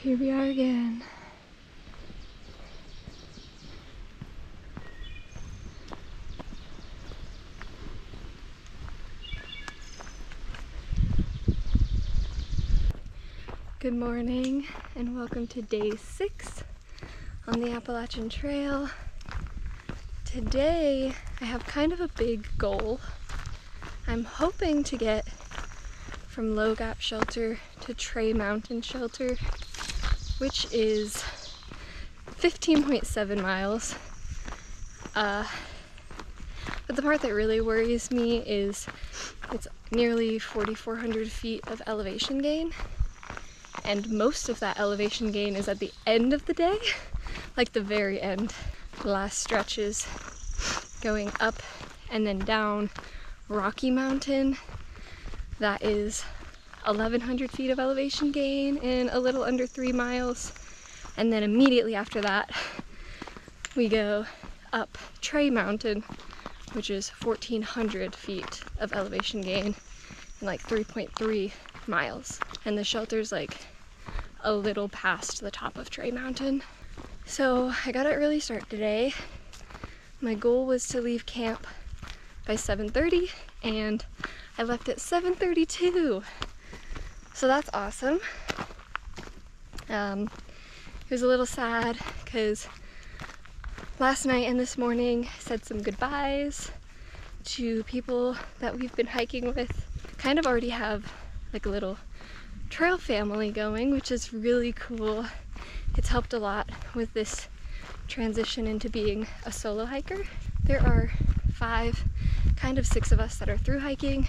Here we are again. Good morning and welcome to day 6 on the Appalachian Trail. Today I have kind of a big goal. I'm hoping to get from Low Gap Shelter to Tray Mountain Shelter, which is 15.7 miles. But the part that really worries me is it's nearly 4,400 feet of elevation gain. And most of that elevation gain is at the end of the day, like the very end. The last stretch is going up and then down Rocky Mountain. That is 1,100 feet of elevation gain in a little under 3 miles. And then immediately after that, we go up Tray Mountain, which is 1,400 feet of elevation gain in like 3.3 miles. And the shelter's like a little past the top of Tray Mountain. So I got an early start today. My goal was to leave camp by 7:30 and I left at 7:32. So that's awesome. It was a little sad because last night and this morning I said some goodbyes to people that we've been hiking with. Kind of already have like a little trail family going, which is really cool. It's helped a lot with this transition into being a solo hiker. There are 6 of us that are through hiking,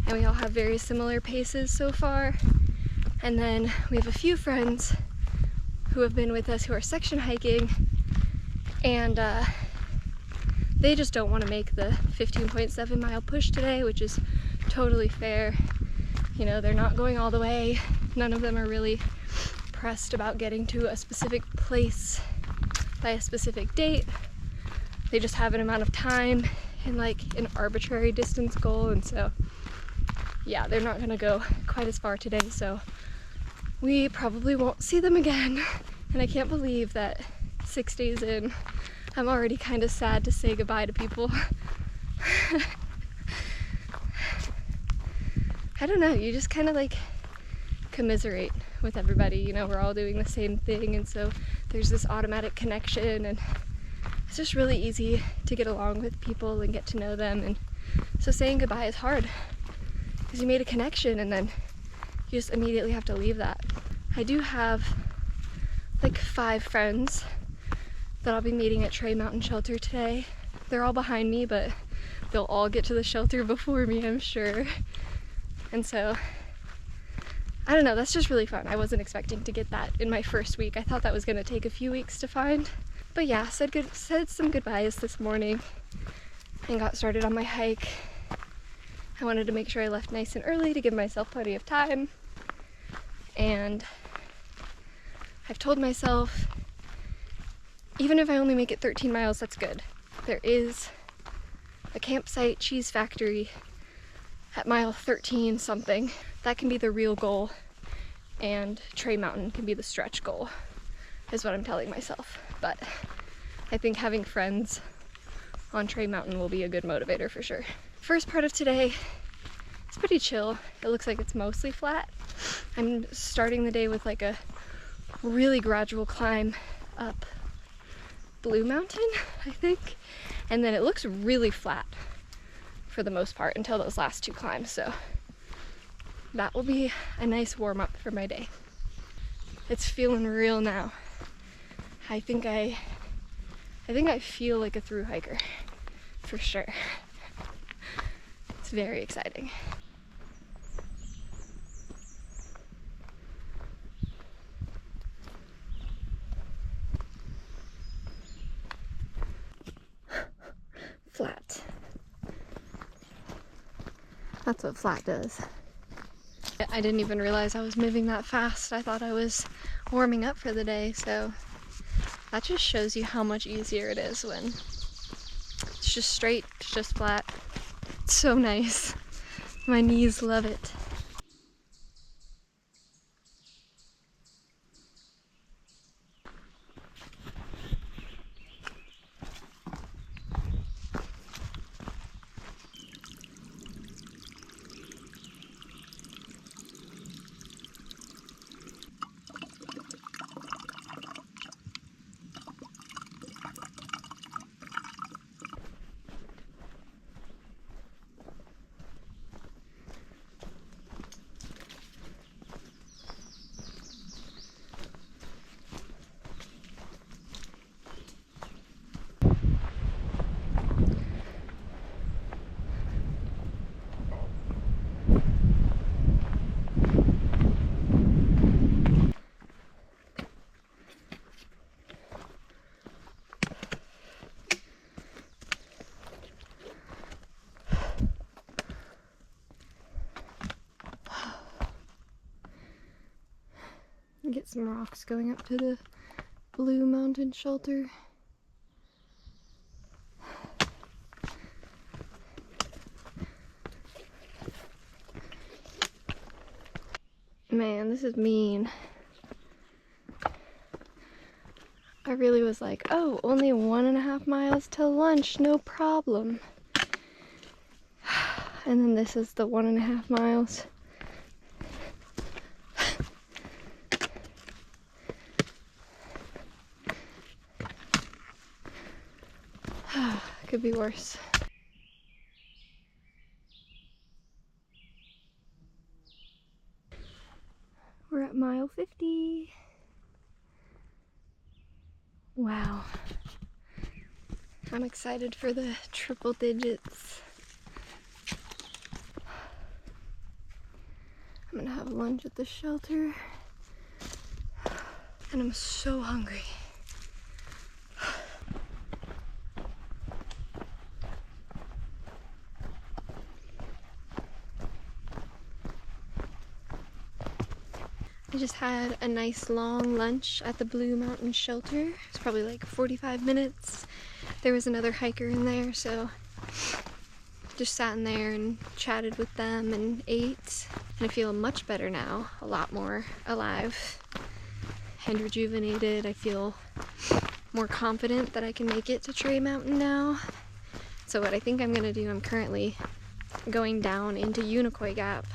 and we all have very similar paces so far. And then we have a few friends who have been with us who are section hiking, and they just don't want to make the 15.7 mile push today, which is totally fair. You know, they're not going all the way. None of them are really pressed about getting to a specific place by a specific date. They just have an amount of time and like an arbitrary distance goal, and so yeah, they're not gonna go quite as far today, so we probably won't see them again. And I can't believe that 6 days in, I'm already kind of sad to say goodbye to people. I don't know, you just kind of like commiserate with everybody, you know, we're all doing the same thing, and so there's this automatic connection, and it's just really easy to get along with people and get to know them. And so saying goodbye is hard because you made a connection and then you just immediately have to leave that. I do have like 5 friends that I'll be meeting at Tray Mountain Shelter today. They're all behind me, but they'll all get to the shelter before me, I'm sure. And so, I don't know, that's just really fun. I wasn't expecting to get that in my first week. I thought that was gonna take a few weeks to find. But yeah, said some goodbyes this morning and got started on my hike. I wanted to make sure I left nice and early to give myself plenty of time. And I've told myself, even if I only make it 13 miles, that's good. There is a campsite cheese factory at mile 13 something. That can be the real goal, and Tray Mountain can be the stretch goal, is what I'm telling myself. But I think having friends on Tray Mountain will be a good motivator for sure. First part of today, it's pretty chill. It looks like it's mostly flat. I'm starting the day with like a really gradual climb up Blue Mountain, I think. And then it looks really flat for the most part until those last 2 climbs. So that will be a nice warm up for my day. It's feeling real now. I think I feel like a thru hiker for sure. It's very exciting. Flat. That's what flat does. I didn't even realize I was moving that fast. I thought I was warming up for the day, so that just shows you how much easier it is when it's just straight, it's just flat. It's so nice. My knees love it. Get some rocks going up to the Blue Mountain shelter. Man, this is mean. I really was like, oh, only 1.5 miles till lunch, no problem. And then this is the 1.5 miles. Could be worse. We're at mile 50. Wow. I'm excited for the triple digits. I'm gonna have lunch at the shelter. And I'm so hungry. I just had a nice long lunch at the Blue Mountain shelter. It's probably like 45 minutes. There was another hiker in there, so just sat in there and chatted with them and ate. And I feel much better now, a lot more alive and rejuvenated. I feel more confident that I can make it to Tray Mountain now. So what I think I'm gonna do, I'm currently going down into Unicoi Gap.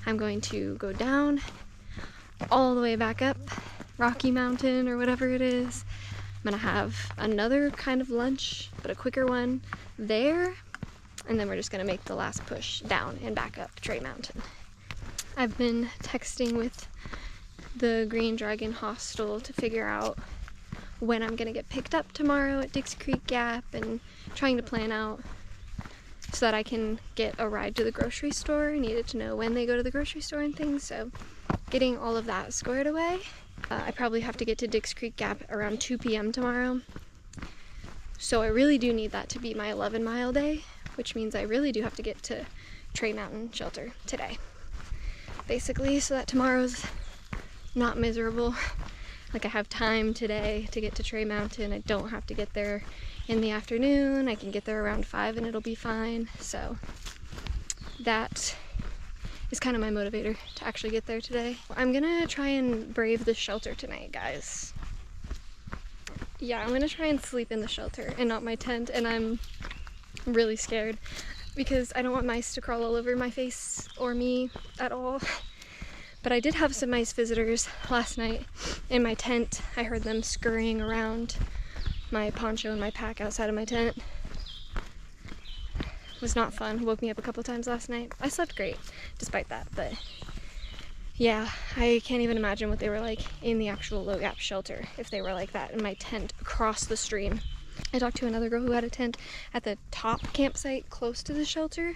I'm going to go down all the way back up Rocky Mountain or whatever it is. I'm gonna have another kind of lunch, but a quicker one there, and then we're just gonna make the last push down and back up Tray Mountain. I've been texting with the Green Dragon Hostel to figure out when I'm gonna get picked up tomorrow at Dix Creek Gap, and trying to plan out so that I can get a ride to the grocery store. I needed to know when they go to the grocery store and things, so getting all of that squared away. I probably have to get to Dix Creek Gap around 2 p.m. tomorrow. So I really do need that to be my 11-mile day, which means I really do have to get to Tray Mountain Shelter today, basically, so that tomorrow's not miserable. Like, I have time today to get to Tray Mountain. I don't have to get there in the afternoon. I can get there around 5 and it'll be fine. So that is kind of my motivator to actually get there today. I'm gonna try and brave the shelter tonight, guys. Yeah, I'm gonna try and sleep in the shelter and not my tent, and I'm really scared because I don't want mice to crawl all over my face or me at all. But I did have some mice visitors last night in my tent. I heard them scurrying around my poncho and my pack outside of my tent. It was not fun. Woke me up a couple times last night. I slept great despite that, but yeah, I can't even imagine what they were like in the actual Low Gap shelter if they were like that in my tent across the stream. I talked to another girl who had a tent at the top campsite close to the shelter,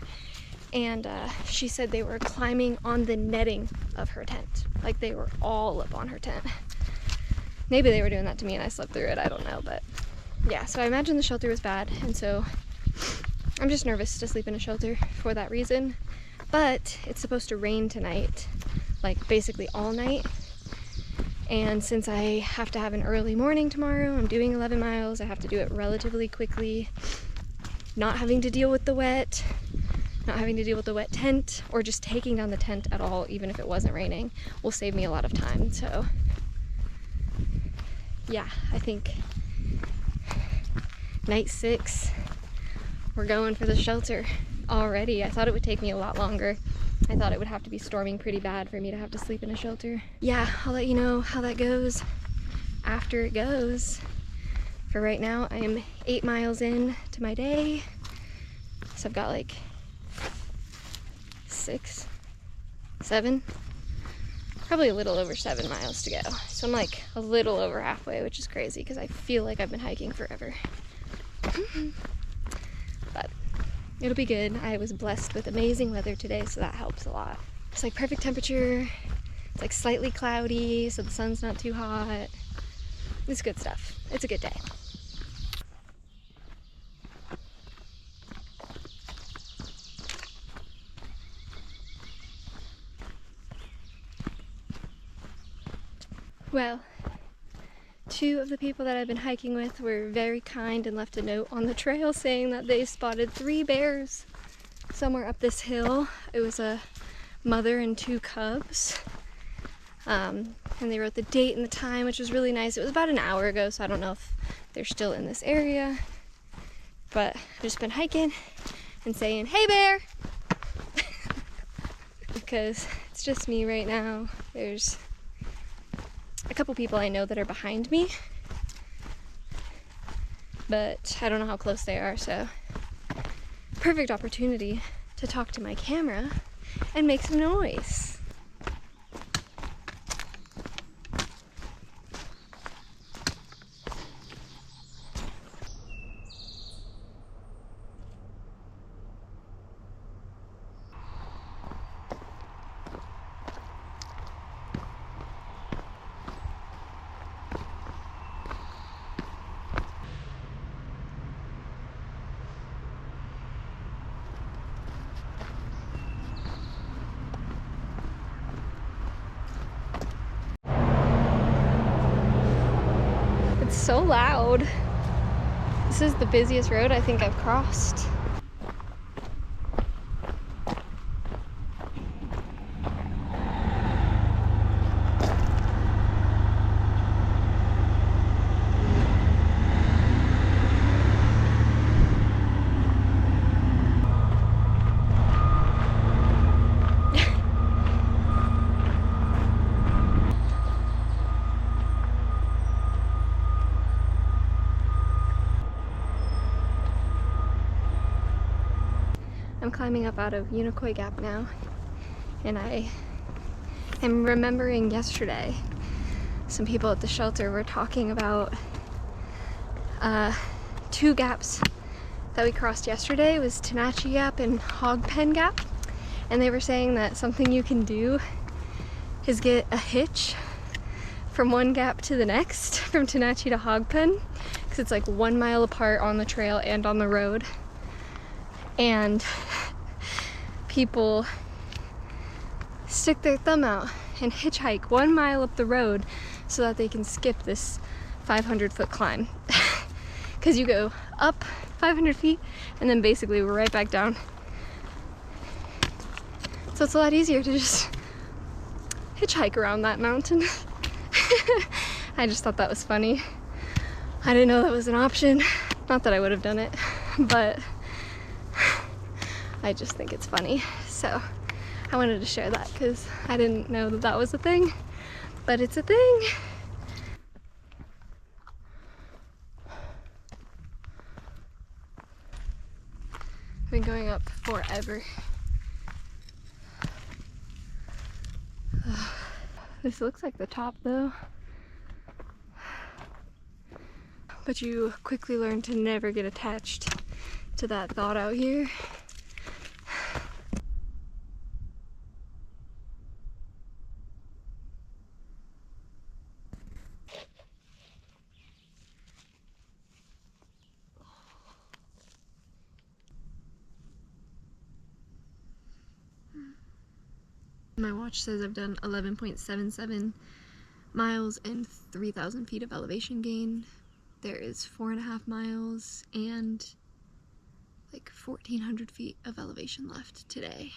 and she said they were climbing on the netting of her tent. Like, they were all up on her tent. Maybe they were doing that to me and I slept through it, I don't know, but yeah, so I imagine the shelter was bad, and so I'm just nervous to sleep in a shelter for that reason. But it's supposed to rain tonight, like basically all night, and since I have to have an early morning tomorrow, I'm doing 11 miles, I have to do it relatively quickly, not having to deal with the wet, not having to deal with the wet tent, or just taking down the tent at all, even if it wasn't raining, will save me a lot of time. So yeah, I think night 6, we're going for the shelter already. I thought it would take me a lot longer. I thought it would have to be storming pretty bad for me to have to sleep in a shelter. Yeah, I'll let you know how that goes after it goes. For right now, I am 8 miles in to my day. So I've got like 6, 7, probably a little over 7 miles to go. So I'm like a little over halfway, which is crazy because I feel like I've been hiking forever. But it'll be good. I was blessed with amazing weather today, so that helps a lot. It's like perfect temperature. It's like slightly cloudy, so the sun's not too hot. It's good stuff. It's a good day. Well, two of the people that I've been hiking with were very kind and left a note on the trail saying that they spotted 3 bears somewhere up this hill. It was a mother and 2 cubs. And they wrote the date and the time, which was really nice. It was about an hour ago, so I don't know if they're still in this area. But I've just been hiking and saying, "Hey bear!" because it's just me right now. There's a couple people I know that are behind me, but I don't know how close they are, so perfect opportunity to talk to my camera and make some noise. It's so loud. This is the busiest road I think I've crossed. I'm climbing up out of Unicoi Gap now, and I am remembering yesterday some people at the shelter were talking about 2 gaps that we crossed yesterday. It was Tenachy Gap and Hog Pen Gap, and they were saying that something you can do is get a hitch from one gap to the next, from Tenachy to Hog Pen, because it's like 1 mile apart on the trail and on the road. And people stick their thumb out and hitchhike 1 mile up the road so that they can skip this 500-foot climb. Because you go up 500 feet and then basically we're right back down. So it's a lot easier to just hitchhike around that mountain. I just thought that was funny. I didn't know that was an option. Not that I would have done it, but I just think it's funny. So I wanted to share that because I didn't know that that was a thing, but it's a thing. I've been going up forever. This looks like the top though. But you quickly learn to never get attached to that thought out here. My watch says I've done 11.77 miles and 3,000 feet of elevation gain. There is 4.5 miles and like 1,400 feet of elevation left today.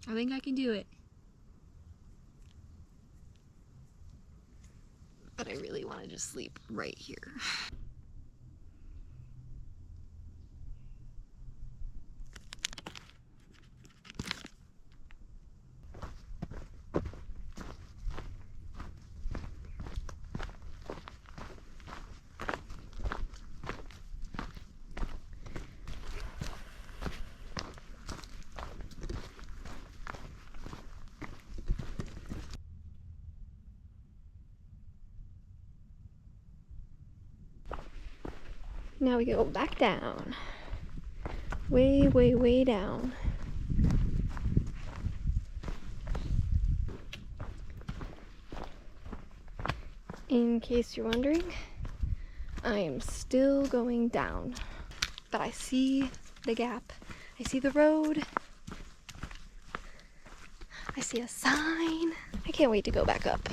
I think I can do it. But I really want to just sleep right here. Now we go back down. Way, way, way down. In case you're wondering, I am still going down. But I see the gap. I see the road. I see a sign. I can't wait to go back up.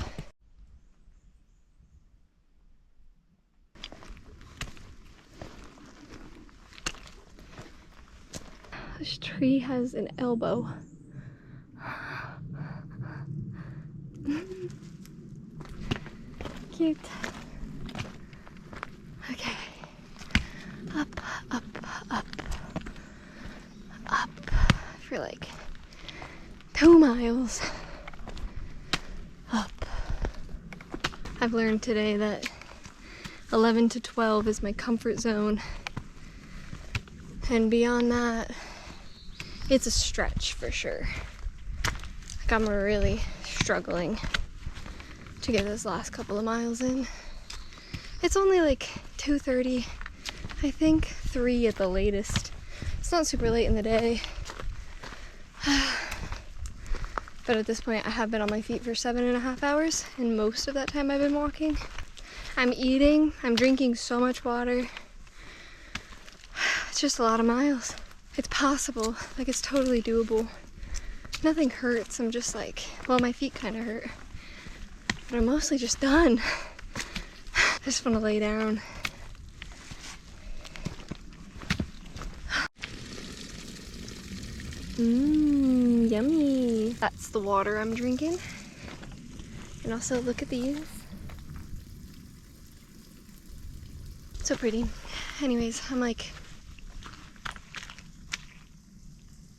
This tree has an elbow. Cute. Okay. Up, up, up, up for like 2 miles. Up. I've learned today that 11 to 12 is my comfort zone. And beyond that, it's a stretch for sure. Like I'm really struggling to get this last couple of miles in. It's only like 2:30, I think 3 at the latest. It's not super late in the day. But at this point I have been on my feet for 7.5 hours, and most of that time I've been walking. I'm eating, I'm drinking so much water. It's just a lot of miles. It's possible, like it's totally doable. Nothing hurts, I'm just like, well, my feet kind of hurt. But I'm mostly just done. I just want to lay down. Mmm, yummy. That's the water I'm drinking. And also look at these. So pretty. Anyways, I'm like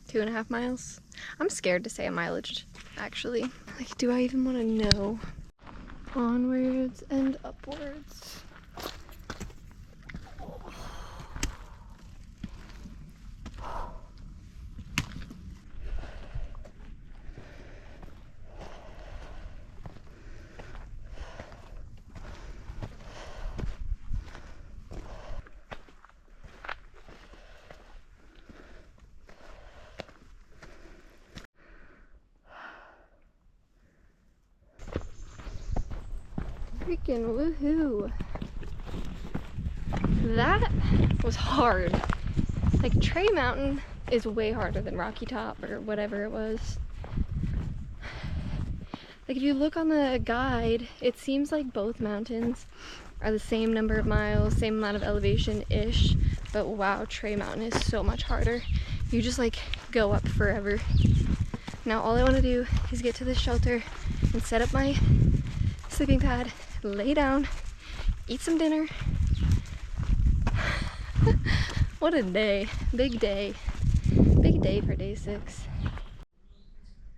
2.5 miles. I'm scared to say a mileage, actually. Like, do I even want to know? Onwards and upwards. Freaking woohoo! That was hard. Like, Tray Mountain is way harder than Rocky Top or whatever it was. Like, if you look on the guide, it seems like both mountains are the same number of miles, same amount of elevation-ish, but wow, Tray Mountain is so much harder. You just like go up forever. Now all I want to do is get to this shelter and set up my sleeping pad, lay down, eat some dinner. What a day. Big day. Big day for day 6.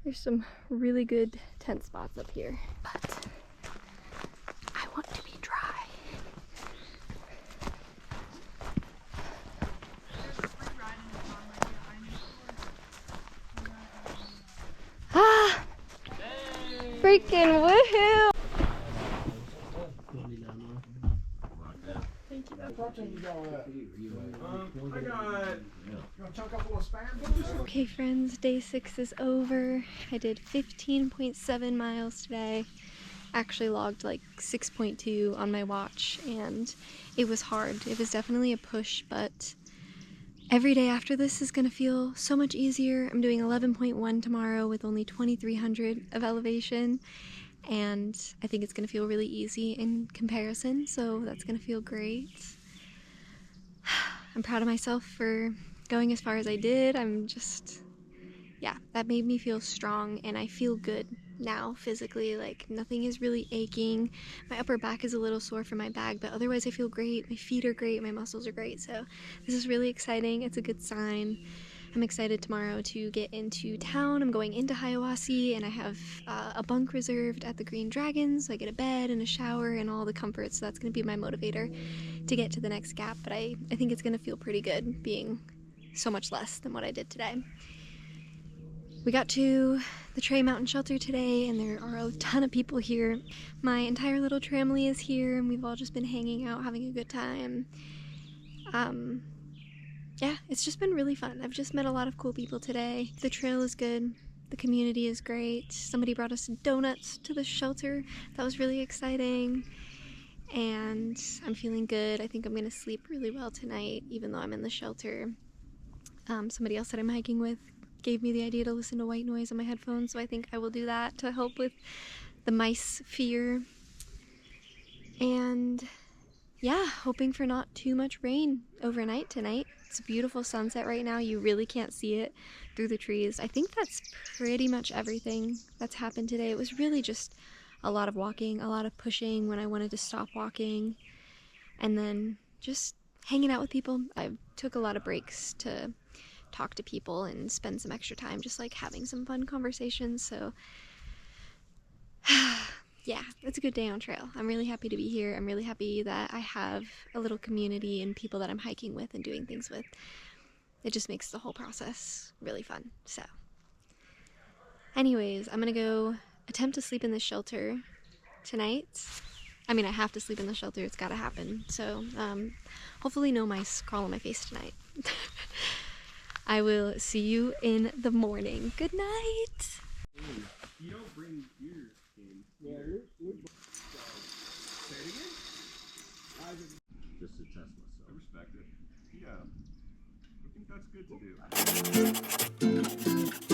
There's some really good tent spots up here, but I want to be dry. Ah! Freaking woohoo! Okay friends, day 6 is over. I did 15.7 miles today. Actually logged like 6.2 on my watch, and it was hard. It was definitely a push, but every day after this is gonna feel so much easier. I'm doing 11.1 tomorrow with only 2,300 of elevation, and I think it's gonna feel really easy in comparison, so that's gonna feel great. I'm proud of myself for going as far as I did. I'm just, yeah, that made me feel strong, and I feel good now physically. Like, nothing is really aching. My upper back is a little sore from my bag, but otherwise I feel great. My feet are great, my muscles are great, so this is really exciting. It's a good sign. I'm excited tomorrow to get into town. I'm going into Hiawassee, and I have a bunk reserved at the Green Dragon, so I get a bed and a shower and all the comforts, so that's going to be my motivator to get to the next gap. But I think it's going to feel pretty good being so much less than what I did today. We got to the Tray Mountain Shelter today, and there are a ton of people here. My entire little tramily is here, and we've all just been hanging out, having a good time. Yeah, it's just been really fun. I've just met a lot of cool people today. The trail is good. The community is great. Somebody brought us donuts to the shelter. That was really exciting. And I'm feeling good. I think I'm gonna sleep really well tonight, even though I'm in the shelter. Somebody else that I'm hiking with gave me the idea to listen to white noise on my headphones, so I think I will do that to help with the mice fear. And yeah, hoping for not too much rain overnight tonight. It's a beautiful sunset right now. You really can't see it through the trees. I think that's pretty much everything that's happened today. It was really just a lot of walking, a lot of pushing when I wanted to stop walking, and then just hanging out with people. I took a lot of breaks to talk to people and spend some extra time just like having some fun conversations. So yeah, it's a good day on trail. I'm really happy to be here. I'm really happy that I have a little community and people that I'm hiking with and doing things with. It just makes the whole process really fun. So anyways, I'm gonna go attempt to sleep in this shelter tonight. I mean, I have to sleep in the shelter. It's gotta happen. So hopefully no mice crawl on my face tonight. I will see you in the morning. Good night. You don't bring beer in. Yeah, say it again? Just to test myself. I respect it. Yeah. I think that's good to do.